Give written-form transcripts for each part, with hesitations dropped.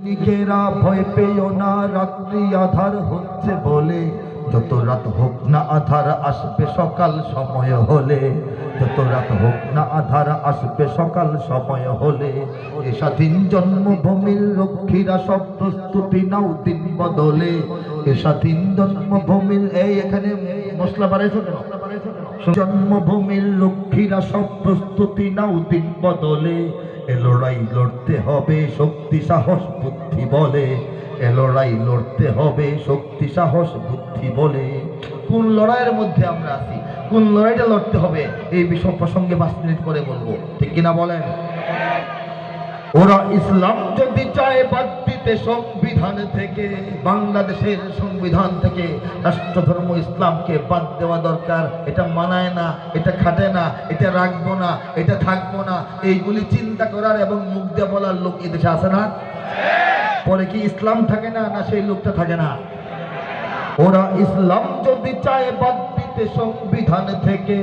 নিকেরা ভয় পেও না, রাত্রি আধার হচ্ছে বলে। যত রাত হোক না আধার আসবে সকাল সময় হলে। যত রাত হোক না আধার আসবে সকাল সময় হলে। এ স্বাধীন জন্মভূমির রক্ষীরা সব প্রস্তুতি নাও দিন বদলে। এ স্বাধীন জন্মভূমির এখানে মশলা বাড়াইছো কেন? জন্মভূমির রক্ষীরা সব প্রস্তুতি নাও দিন বদলে। এ লড়াই লড়তে হবে শক্তি সাহস বুদ্ধি বলে। এ লড়াই লড়তে হবে শক্তি সাহস বুদ্ধি বলে। কোন লড়াইয়ের মধ্যে আমরা আছি, কোন লড়াইটা লড়তে হবে, এই বিষয় প্রসঙ্গে 5 মিনিট পরে বলবো, ঠিক কিনা বলেন? ওরা ইসলাম যদি চায় বাদ দিতে সংবিধান থেকে, বাংলাদেশের সংবিধান থেকে রাষ্ট্র ধর্ম ইসলামকে বাদ দেওয়া দরকার। এটা মানায় না, এটা খাটে না, এটা রাখবো না, এটা থাকবো না, এইগুলি চিন্তা করার এবং মুখ দিয়ে বলার লোক এদেশে আছে না? পরে কি ইসলাম থাকে না, না সেই লোকটা থাকে না? ওরা ইসলাম যদি চায় বাদ দিতে সংবিধান থেকে,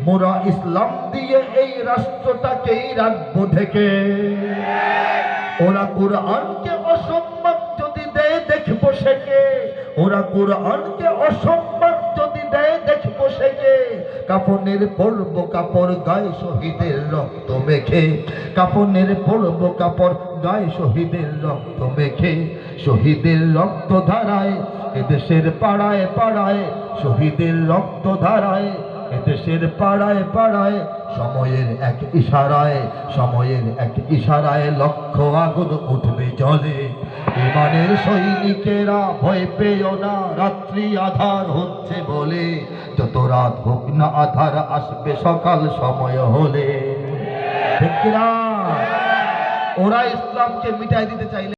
মোরা ইসলাম দিয়ে এই রাষ্ট্রটাকেই রাখবো ঢেকে। ওরা কুরআনকে অসম্মান যদি দেয় দেখবো সেকে। ওরা কুরআনকে অসম্মান যদি দেয় দেখবো সেকে। কাফনের পরবো কাপড় গায়ে শহীদের রক্ত মেখে। কাফনের পরবো কাপড় গায়ে শহীদের রক্ত মেখে। শহীদের রক্ত ধারায় এদেশের পাড়ায় পাড়ায়, শহীদের রক্ত ধারায় এদেশের পাড়ায় পাড়ায়। সময়ের এক ইশারায়, সময়ের এক ইশারায় লক্ষ আগুন উঠবে জলে। ইমানের সৈনিকেরা ভয় পেও না, রাত্রি আধার হচ্ছে বলে। যত রাত হোক না আধার আসবে সকাল সময় হলে। ঠিক কিনা? ওরা ইসলামকে মিটাই দিতে চাইলে